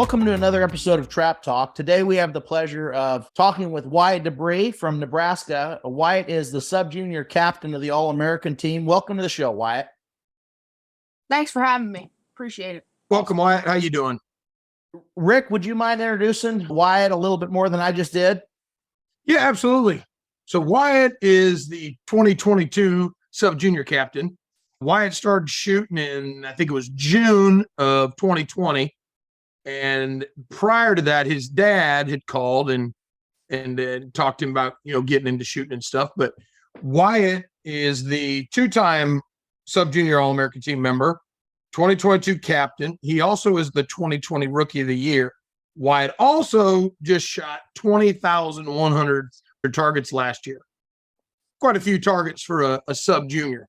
Welcome to another episode of Trap Talk. Today we have the pleasure of talking with Wyatt Debrie from Nebraska. Wyatt is the sub-junior captain of the All-American team. Welcome to the show, Wyatt. Thanks for having me. Appreciate it. Welcome, Wyatt. How you doing? Rick, would you mind introducing Wyatt a little bit more than I just did? Yeah, absolutely. So Wyatt is the 2022 sub-junior captain. Wyatt started shooting in, I think it was June of 2020. And prior to that, his dad had called and talked to him about, getting into shooting and stuff. But Wyatt is the two-time sub-junior All-American team member, 2022 captain. He also is the 2020 Rookie of the Year. Wyatt also just shot 20,100 targets last year. Quite a few targets for a sub-junior.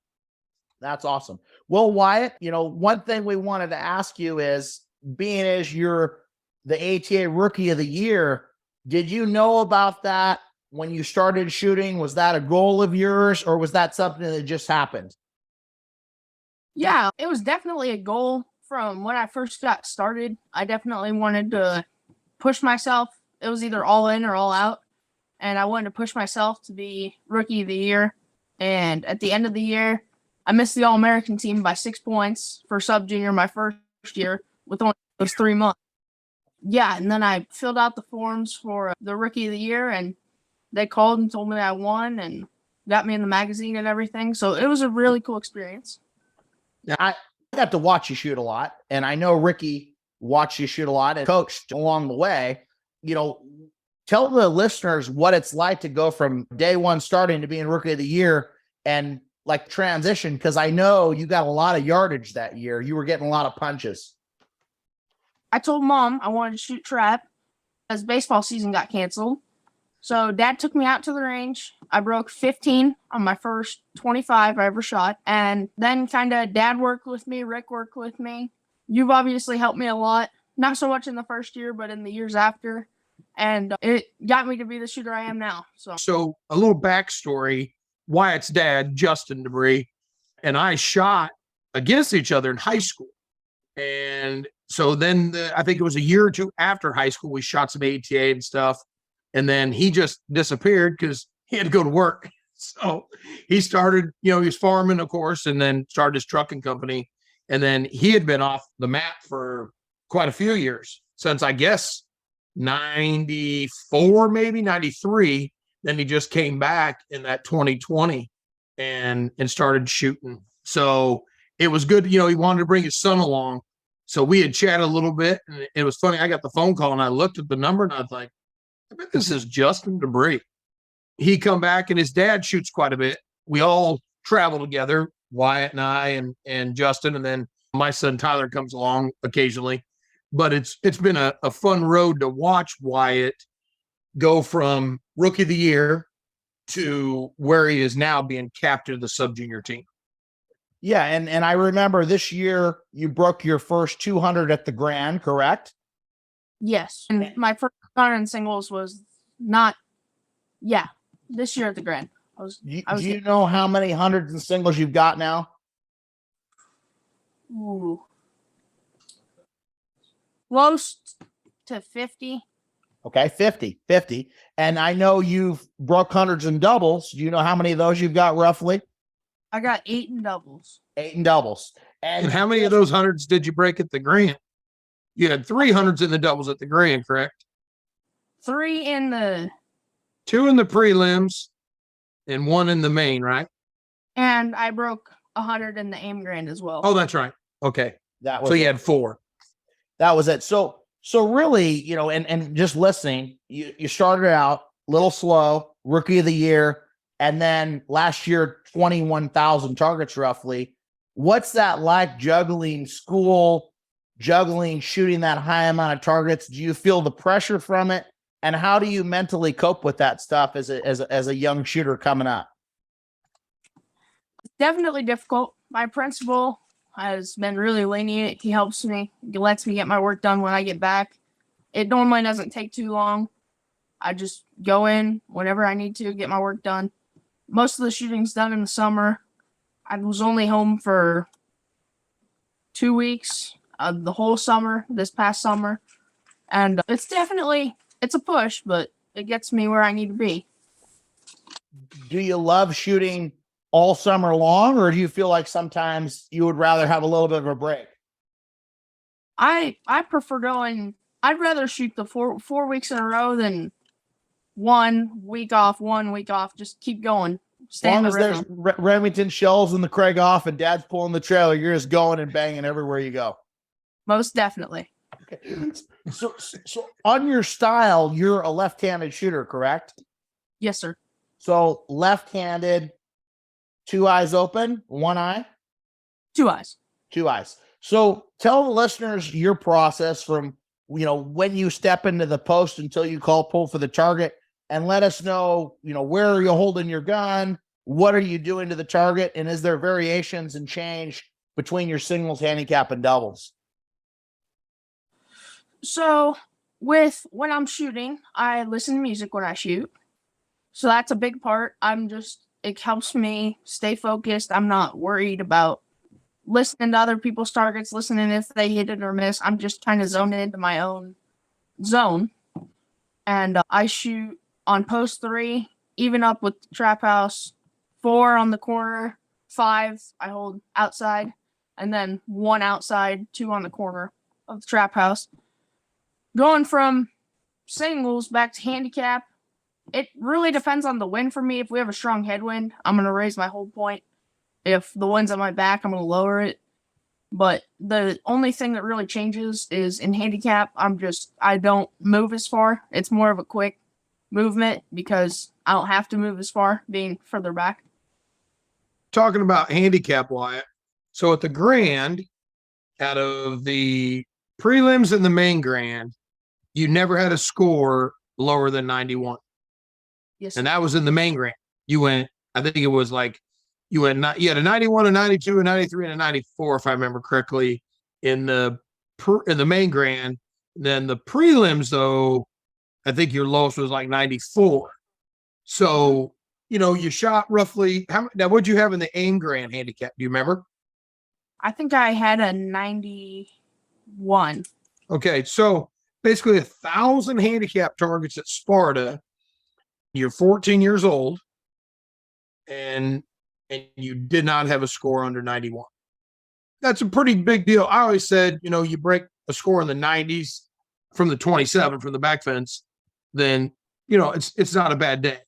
That's awesome. Well, Wyatt, one thing we wanted to ask you is, being as you're the ATA Rookie of the Year, did you know about that when you started shooting? Was that a goal of yours, or was that something that just happened? Yeah, it was definitely a goal from when I first got started. I definitely wanted to push myself. It was either all in or all out, and I wanted to push myself to be Rookie of the Year. And at the end of the year, I missed the All-American team by 6 points for sub-junior my first year with only those 3 months. Yeah, and then I filled out the forms for the Rookie of the Year, and they called and told me I won and got me in the magazine and everything. So it was a really cool experience. Now, I got to watch you shoot a lot, and I know Ricky watched you shoot a lot and coached along the way. Tell the listeners what it's like to go from day one starting to being Rookie of the Year and like transition, because I know you got a lot of yardage that year. You were getting a lot of punches. I told Mom I wanted to shoot trap as baseball season got canceled. So Dad took me out to the range. I broke 15 on my first 25 I ever shot. And then Dad worked with me, Rick worked with me. You've obviously helped me a lot. Not so much in the first year, but in the years after. And it got me to be the shooter I am now. So a little backstory. Wyatt's dad, Justin Debrie, and I shot against each other in high school. And so then I think it was a year or two after high school, we shot some ATA and stuff. And then he just disappeared because he had to go to work. So he started, he was farming, of course, and then started his trucking company. And then he had been off the map for quite a few years, since I guess 94, maybe 93. Then he just came back in that 2020 and started shooting. So it was good. He wanted to bring his son along. So we had chatted a little bit, and it was funny. I got the phone call and I looked at the number and I was like, I bet this is Justin Debrie. He come back and his dad shoots quite a bit. We all travel together, Wyatt and I and Justin, and then my son Tyler comes along occasionally. But it's been a fun road to watch Wyatt go from Rookie of the Year to where he is now, being captain of the sub-junior team. Yeah, and I remember this year you broke your first 200 at the Grand, correct? Yes. And my first 100 in singles was this year at the Grand. Do you know how many hundreds in singles you've got now? Ooh. Close to 50. Okay, 50. And I know you've broke hundreds in doubles. Do you know how many of those you've got roughly? I got 8 in doubles. 8 in doubles. And how many of those hundreds did you break at the Grand? You had 300s in the doubles at the Grand, correct? 3 in the... 2 in the prelims and 1 in the main, right? And I broke 100 in the AIM Grand as well. Oh, that's right. Okay. So you had 4. That was it. So really, and just listening, you started out a little slow, Rookie of the Year, and then last year, 21,000 targets roughly. What's that like, juggling school, shooting that high amount of targets? Do you feel the pressure from it? And how do you mentally cope with that stuff as a young shooter coming up? It's definitely difficult. My principal has been really lenient. He helps me. He lets me get my work done when I get back. It normally doesn't take too long. I just go in whenever I need to get my work done. Most of the shooting's done in the summer. I was only home for 2 weeks the whole summer, this past summer. And it's a push, but it gets me where I need to be. Do you love shooting all summer long, or do you feel like sometimes you would rather have a little bit of a break? I prefer I'd rather shoot the four weeks in a row than 1 week off, just keep going. As long as there's Remington shells in the Krieghoff and dad's pulling the trailer, you're just going and banging everywhere you go. Most definitely. Okay. So on your style, you're a left-handed shooter, correct? Yes, sir. So left-handed, 2 eyes open, 1 eye? 2 eyes. 2 eyes. So tell the listeners your process from, when you step into the post until you pull for the target, and let us know, where are you holding your gun? What are you doing to the target? And is there variations and change between your singles, handicap, and doubles? So when I'm shooting, I listen to music when I shoot. So that's a big part. It helps me stay focused. I'm not worried about listening to other people's targets, listening if they hit it or miss. I'm just kind of zoning into my own zone. And I shoot on post 3, even up with the trap house, 4 on the corner, 5 I hold outside, and then 1 outside, 2 on the corner of the trap house. Going from singles back to handicap, it really depends on the wind for me. If we have a strong headwind, I'm going to raise my hold point. If the wind's on my back, I'm going to lower it. But the only thing that really changes is in handicap, I don't move as far. It's more of a quick movement because I don't have to move as far being further back. Talking about handicap, Wyatt. So at the Grand, out of the prelims and the main Grand, you never had a score lower than 91. Yes. And that was in the main Grand. You had a 91, a 92, a 93, and a 94, if I remember correctly, in the main Grand. Then the prelims, though, I think your lowest was like 94. So, you shot roughly now what'd you have in the AIM Grand handicap? Do you remember? I think I had a 91. Okay, so basically 1,000 handicap targets at Sparta. You're 14 years old, and you did not have a score under 91. That's a pretty big deal. I always said, you break a score in the 90s from the 27 from the back fence, then it's not a bad day.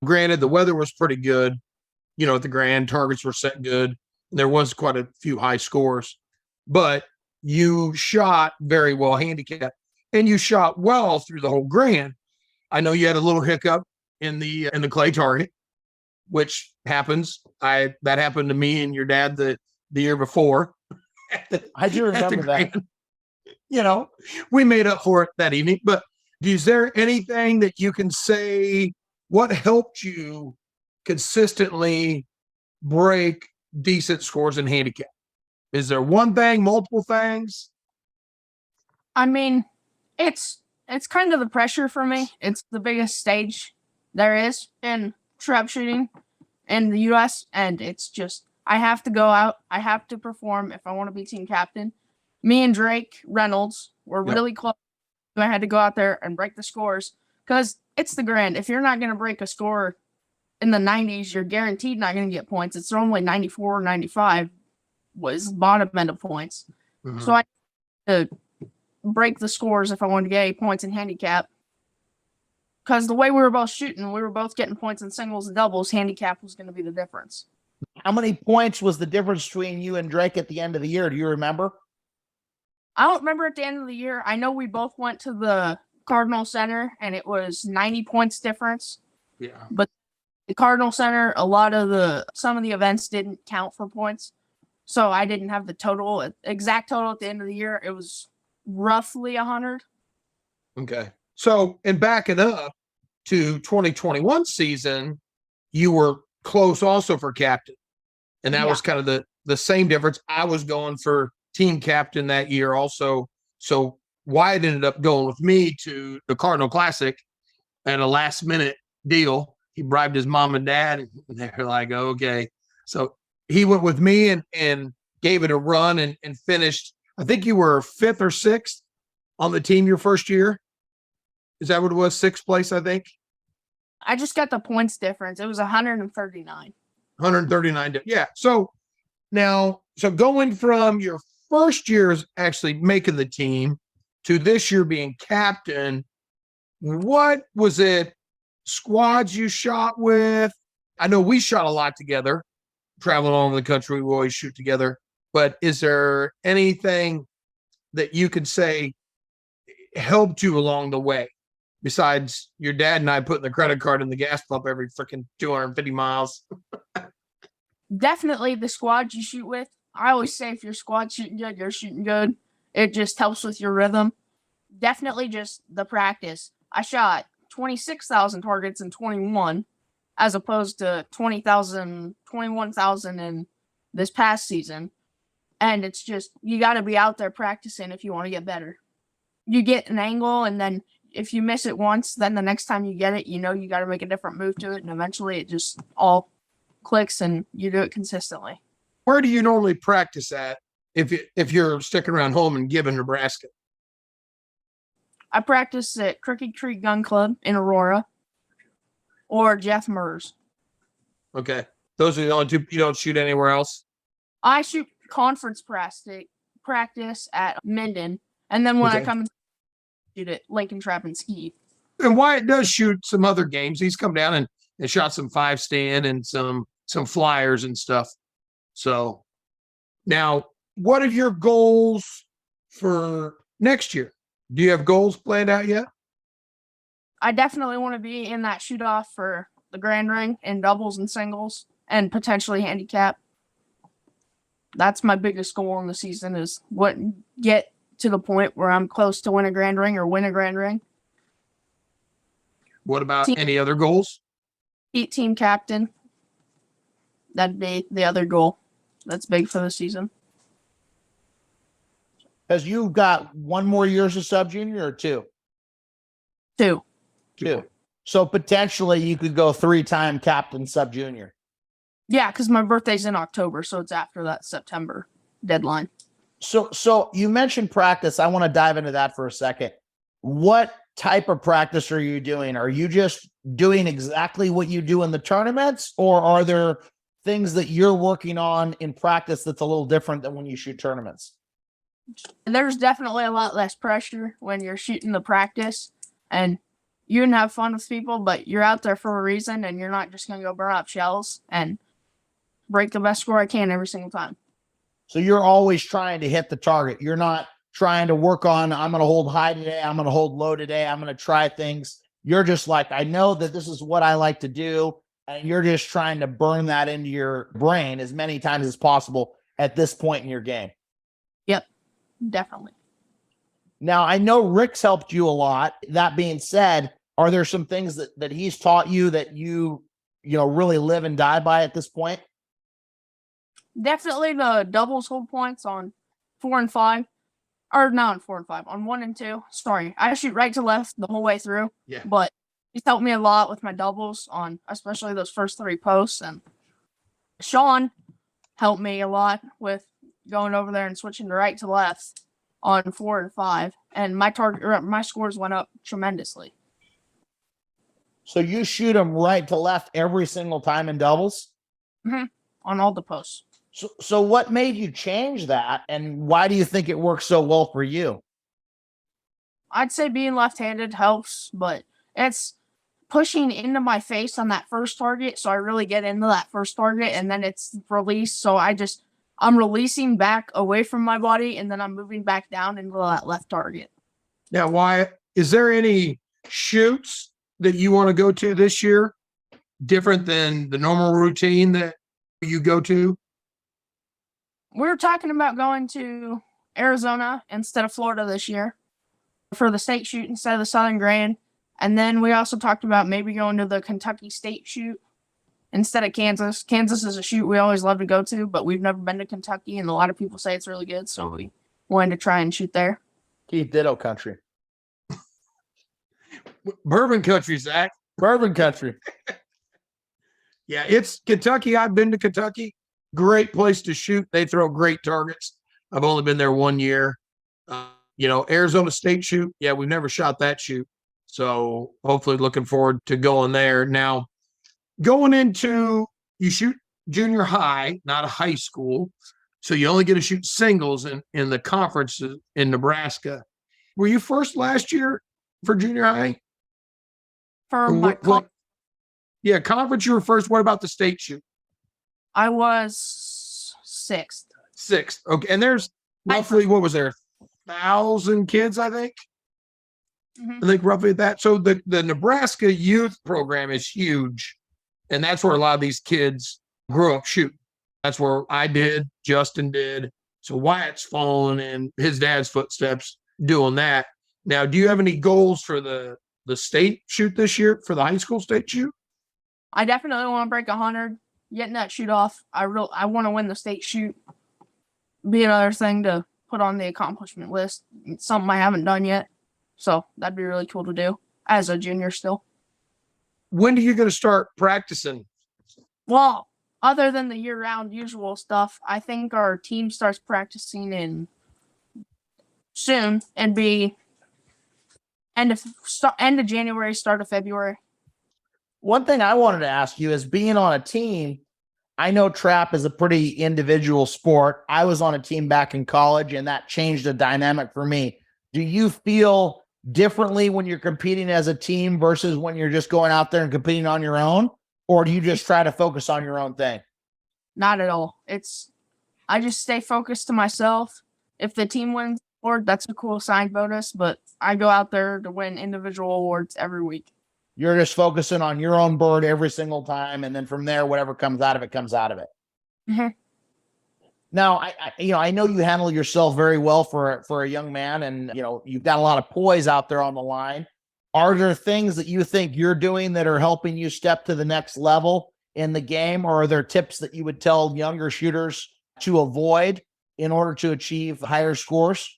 Granted, the weather was pretty good. At the Grand, targets were set good. There was quite a few high scores, but you shot very well handicap, and you shot well through the whole Grand. I know you had a little hiccup in the clay target, which happens. That happened to me and your dad the year before. I do remember that. We made up for it that evening. But is there anything that you can say? What helped you consistently break decent scores in handicap? Is there one thing, multiple things? I mean, it's kind of the pressure for me. It's the biggest stage there is in trap shooting in the US, and it's just I have to go out, I have to perform if I want to be team captain. Me and Drake Reynolds were really close. I had to go out there and break the scores because it's the Grand. If you're not going to break a score in the 90s, you're guaranteed not going to get points. It's normally 94 or 95 was bottom end of points. Mm-hmm. So I had to break the scores if I wanted to get 8 points in handicap. Because the way we were both shooting, we were both getting points in singles and doubles. Handicap was going to be the difference. How many points was the difference between you and Drake at the end of the year? Do you remember? I don't remember at the end of the year. I know we both went to the Cardinal Center, and it was 90 points difference. Yeah. But the Cardinal Center, some of the events didn't count for points. So I didn't have the exact total at the end of the year. It was roughly 100. Okay. So, and backing up to 2021 season, you were close also for captain. And that was kind of the same difference. I was going for team captain that year also. So Wyatt ended up going with me to the Cardinal Classic and a last minute deal. He bribed his mom and dad, and they were like, okay. So he went with me and gave it a run and finished. I think you were 5th or 6th on the team your first year? Is that what it was? 6th place, I think. I just got the points difference. It was 139. 139. Yeah. So now, going from your first year's actually making the team to this year being captain, what was it? Squads you shot with? I know we shot a lot together, traveling all over the country. We always shoot together. But is there anything that you could say helped you along the way besides your dad and I putting the credit card in the gas pump every freaking 250 miles? Definitely the squad you shoot with. I always say if your squad's shooting good, you're shooting good. It just helps with your rhythm. Definitely just the practice. I shot 26,000 targets in 21 as opposed to 20,000, 21,000 in this past season. And it's just, you got to be out there practicing if you want to get better. You get an angle, and then if you miss it once, then the next time you get it, you know you got to make a different move to it. And eventually it just all clicks and you do it consistently. Where do you normally practice at if you're sticking around home in Gibbon, Nebraska? I practice at Crooked Creek Gun Club in Aurora or Jeff Murs. Okay. Those are the only two. You don't shoot anywhere else? I shoot conference practice at Minden, and then when I come shoot at Lincoln Trap and Ski. And Wyatt does shoot some other games. He's come down and shot some 5-stand and some flyers and stuff. So now, what are your goals for next year? Do you have goals planned out yet? I definitely want to be in that shoot off for the Grand Ring in doubles and singles and potentially handicap. That's my biggest goal in the season is get to the point where I'm close to win a Grand Ring or win a Grand Ring. What about any other goals? Team captain. That'd be the other goal. That's big for the season. Because you've got one more year as a sub junior or two? Two. So potentially you could go 3-time captain sub junior. Yeah, because my birthday's in October, so it's after that September deadline. So you mentioned practice. I want to dive into that for a second. What type of practice are you doing? Are you just doing exactly what you do in the tournaments, or are there things that you're working on in practice that's a little different than when you shoot tournaments? There's definitely a lot less pressure when you're shooting the practice, and you can have fun with people, but you're out there for a reason, and you're not just going to go burn up shells and break the best score I can every single time. So you're always trying to hit the target. You're not trying to work on, I'm going to hold high today, I'm going to hold low today, I'm going to try things. You're just like, I know that this is what I like to do, and you're just trying to burn that into your brain as many times as possible at this point in your game. Yep, definitely. Now, I know Rick's helped you a lot. That being said, are there some things that he's taught you that you really live and die by at this point? Definitely the doubles hold points on 4 and 5. Or not on 4 and 5, on 1 and 2. Sorry, I shoot right to left the whole way through. Yeah. But he's helped me a lot with my doubles on especially those first 3 posts. And Sean helped me a lot with going over there and switching to right to left on 4 and 5. And my scores went up tremendously. So you shoot them right to left every single time in doubles? Mm-hmm. On all the posts. So what made you change that, and why do you think it works so well for you? I'd say being left-handed helps, but it's pushing into my face on that first target, so I really get into that first target, and then it's released, so I'm releasing back away from my body, and then I'm moving back down into that left target. Now, Wyatt, is there any shoots that you want to go to this year different than the normal routine that you go to? We were talking about going to Arizona instead of Florida this year for the state shoot instead of the Southern Grand. And then we also talked about maybe going to the Kentucky state shoot instead of Kansas. Kansas is a shoot we always love to go to, but we've never been to Kentucky, and a lot of people say it's really good, so we wanted to try and shoot there. Keith Ditto country. Bourbon country, Zach. Bourbon country. Yeah, it's Kentucky. I've been to Kentucky. Great place to shoot. They throw great targets. I've only been there 1 year. Arizona State shoot. Yeah, we've never shot that shoot. So hopefully looking forward to going there. Now, going into, you shoot junior high, not a high school. So you only get to shoot singles in the conferences in Nebraska. Were you first last year for junior high? For my Yeah, conference you were first. What about the state shoot? I was sixth. Sixth. Okay. And there's roughly, what was there? 1,000 kids, I think. I think roughly that. So the Nebraska youth program is huge. And that's where a lot of these kids grew up shooting. That's where I did, Justin did. So Wyatt's following in his dad's footsteps doing that. Now, do you have any goals for the state shoot this year, for the high school state shoot? I definitely want to break 100, getting that shoot off. I want to win the state shoot. Be another thing to put on the accomplishment list. It's something I haven't done yet. So that'd be really cool to do as a junior still. When are you going to start practicing? Well, other than the year-round usual stuff, I think our team starts practicing in soon and be end of January, start of February. One thing I wanted to ask you is, being on a team, I know trap is a pretty individual sport. I was on a team back in college, and that changed the dynamic for me. Do you feel differently when you're competing as a team versus when you're just going out there and competing on your own? Or do you just try to focus on your own thing? Not at all. I just stay focused to myself. If the team wins the award, that's a cool side bonus, but I go out there to win individual awards every week. You're just focusing on your own bird every single time, and then from there, whatever comes out of it comes out of it. Mm-hmm. Now, I know you handle yourself very well for a young man, and you've got a lot of poise out there on the line. Are there things that you think you're doing that are helping you step to the next level in the game, or are there tips that you would tell younger shooters to avoid in order to achieve higher scores?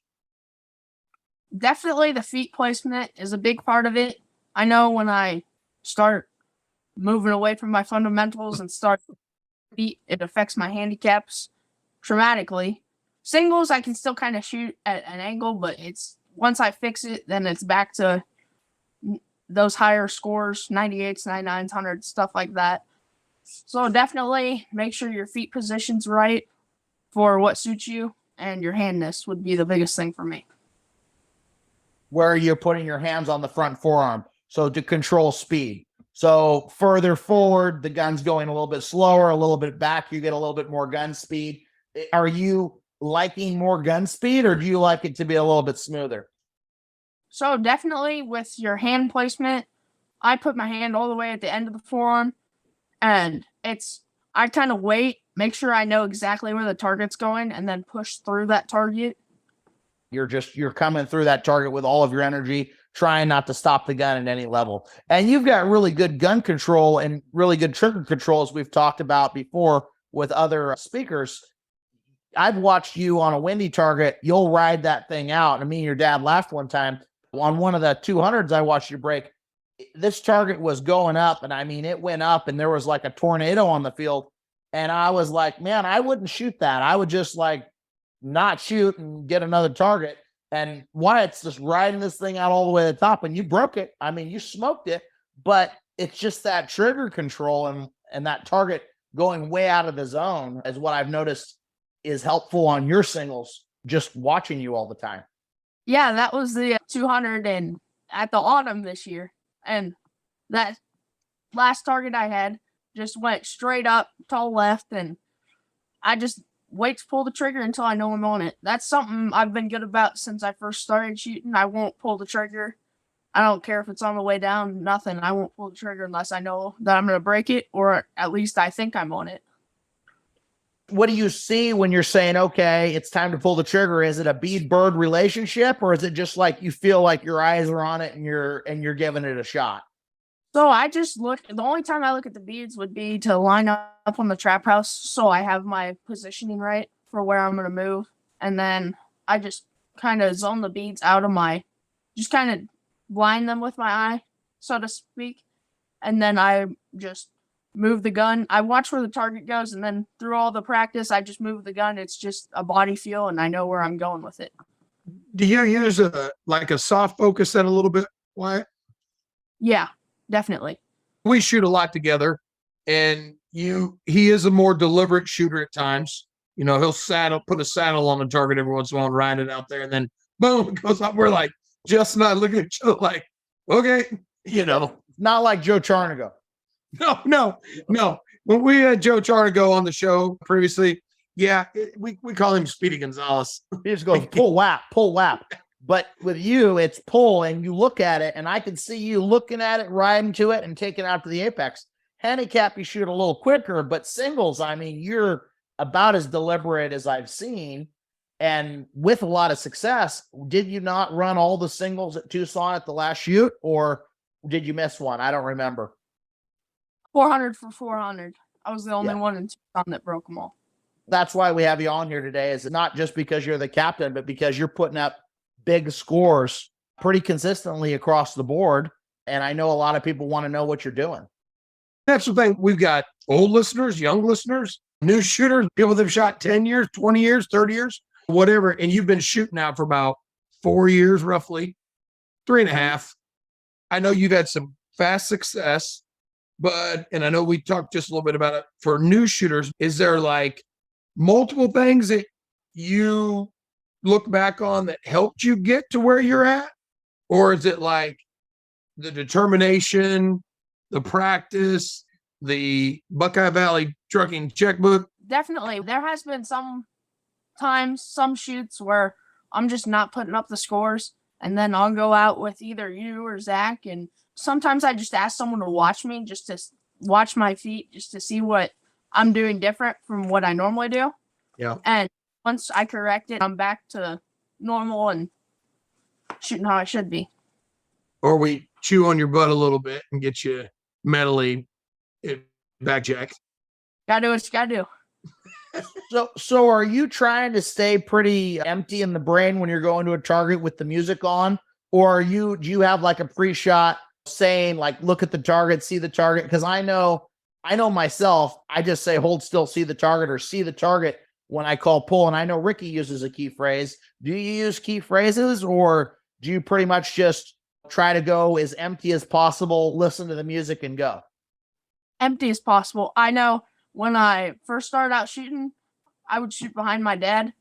Definitely the feet placement is a big part of it. I know when I start moving away from my fundamentals and start feet, it affects my handicaps dramatically. Singles, I can still kind of shoot at an angle, but once I fix it, then it's back to those higher scores, 98s, 99s, 100s, stuff like that. So definitely make sure your feet position's right for what suits you, and your handness would be the biggest thing for me. Where you're putting your hands on the front forearm, so to control speed. So further forward, the gun's going a little bit slower, a little bit back, you get a little bit more gun speed. Are you liking more gun speed, or do you like it to be a little bit smoother? So definitely with your hand placement, I put my hand all the way at the end of the forearm, and I kind of wait, make sure I know exactly where the target's going, and then push through that target. You're coming through that target with all of your energy, trying not to stop the gun at any level. And you've got really good gun control and really good trigger control, as we've talked about before with other speakers. I've watched you on a windy target. You'll ride that thing out. And me and your dad laughed one time on one of the 200s I watched you break. This target was going up, and I mean, it went up, and there was like a tornado on the field. And I was like, man, I wouldn't shoot that. I would just not shoot and get another target. And Wyatt's just riding this thing out all the way to the top, and you broke it. I mean, you smoked it, but it's just that trigger control and that target going way out of the zone is what I've noticed is helpful on your singles, just watching you all the time. Yeah, that was the 200 at the autumn this year. And that last target I had just went straight up, tall left, and I just wait to pull the trigger until I know I'm on it. That's something I've been good about since I first started shooting. I won't pull the trigger. I don't care if it's on the way down, nothing. I won't pull the trigger unless I know that I'm going to break it, or at least I think I'm on it. What do you see when you're saying, okay, it's time to pull the trigger? Is it a bead-bird relationship, or is it just like you feel like your eyes are on it and you're giving it a shot? So I just the only time I look at the beads would be to line up on the trap house, so I have my positioning right for where I'm going to move. And then I just kind of zone the beads out of just kind of blind them with my eye, so to speak. And then I just move the gun. I watch where the target goes, and then through all the practice, I just move the gun. It's just a body feel, and I know where I'm going with it. Do you use a soft focus set a little bit, Wyatt? Yeah, definitely. We shoot a lot together, and he is a more deliberate shooter at times. He'll put a saddle on the target every once in a while and ride it out there, and then boom, it goes up. We're like, just not looking at each other like, okay, Not like Joe Charnago. No. When we had Joe Charnago on the show previously, we call him Speedy Gonzalez. He just goes pull whap. But with you, it's pull, and you look at it, and I can see you looking at it, riding to it, and taking it out to the apex. Handicap, you shoot a little quicker, but singles, I mean, you're about as deliberate as I've seen, and with a lot of success. Did you not run all the singles at Tucson at the last shoot, or did you miss one? I don't remember. 400 for 400. I was the only one in Tucson that broke them all. That's why we have you on here today, is not just because you're the captain, but because you're putting up big scores pretty consistently across the board. And I know a lot of people want to know what you're doing. That's the thing. We've got old listeners, young listeners, new shooters, people that have shot 10 years, 20 years, 30 years, whatever. And you've been shooting out for about 4 years, roughly 3.5. I know you've had some fast success, and I know we talked just a little bit about it for new shooters. Is there like multiple things that you look back on that helped you get to where you're at? Or is it like the determination, the practice, the Buckeye Valley trucking checkbook? Definitely. There has been some times, some shoots where I'm just not putting up the scores, and then I'll go out with either you or Zach, and sometimes I just ask someone to watch me, just to watch my feet, just to see what I'm doing different from what I normally do. Yeah. And once I correct it, I'm back to normal and shooting how I should be. Or we chew on your butt a little bit and get you mentally back, Jack. Gotta do what you gotta do. So are you trying to stay pretty empty in the brain when you're going to a target with the music on? Or do you have like a pre-shot saying like, look at the target, see the target? Because I know myself, I just say hold still, see the target, or see the target when I call pull. And I know Ricky uses a key phrase. Do you use key phrases, or do you pretty much just try to go as empty as possible, listen to the music, and go? Empty as possible. I know when I first started out shooting, I would shoot behind my dad,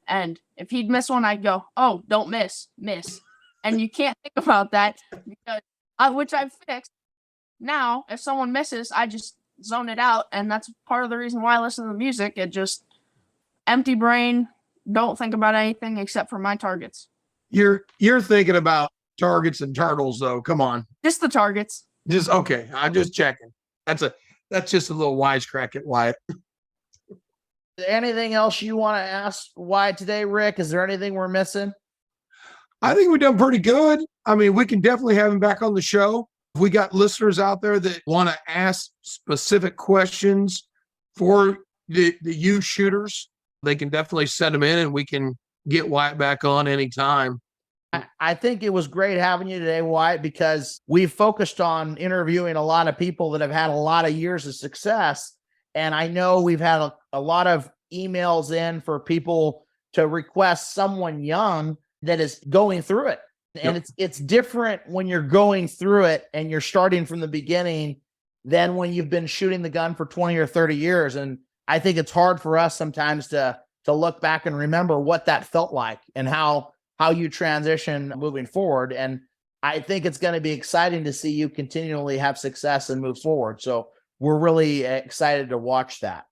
and if he'd miss one, I'd go, oh, don't miss. And you can't think about that, because which I've fixed. Now, if someone misses, I just zone it out, and that's part of the reason why I listen to the music. It just empty brain, don't think about anything except for my targets. You're thinking about targets and turtles, though. Come on. Just the targets. Just okay. I'm just checking. That's just a little wisecrack at Wyatt. Anything else you want to ask Wyatt today, Rick? Is there anything we're missing? I think we've done pretty good. I mean, we can definitely have him back on the show. If we got listeners out there that want to ask specific questions for the youth shooters, they can definitely send them in, and we can get Wyatt back on anytime. I think it was great having you today, Wyatt, because we've focused on interviewing a lot of people that have had a lot of years of success. And I know we've had a lot of emails in for people to request someone young that is going through it. And it's different when you're going through it and you're starting from the beginning than when you've been shooting the gun for 20 or 30 years. And I think it's hard for us sometimes to look back and remember what that felt like and how you transition moving forward. And I think it's going to be exciting to see you continually have success and move forward. So we're really excited to watch that.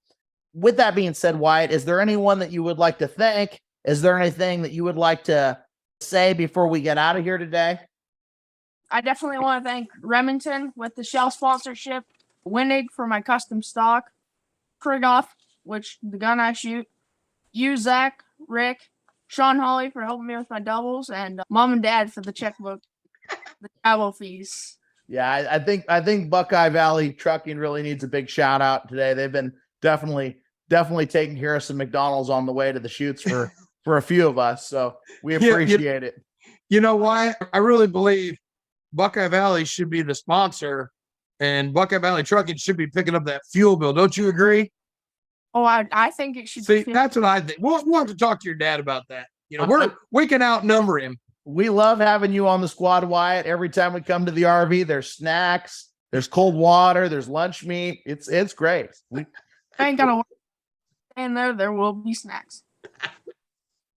With that being said, Wyatt, is there anyone that you would like to thank? Is there anything that you would like to say before we get out of here today? I definitely want to thank Remington with the shell sponsorship, Wenig for my custom stock, Krieghoff, which the gun I shoot, you, Zach, Rick, Sean Hawley for helping me with my doubles, and Mom and Dad for the checkbook, the travel fees. Yeah, I think Buckeye Valley Trucking really needs a big shout out today. They've been definitely taking care of some McDonald's on the way to the shoots for a few of us. So we appreciate it. You know why? I really believe Buckeye Valley should be the sponsor, and Buckeye Valley Trucking should be picking up that fuel bill. Don't you agree? Oh, I think it should See, that's what I think. We'll have to talk to your dad about that. You know, we can outnumber him. We love having you on the squad, Wyatt. Every time we come to the RV, there's snacks, there's cold water, there's lunch meat. It's great. I ain't gonna stand there. There will be snacks.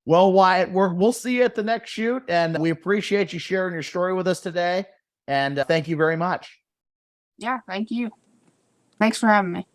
Well, Wyatt, we'll see you at the next shoot, and we appreciate you sharing your story with us today. And thank you very much. Yeah, thank you. Thanks for having me.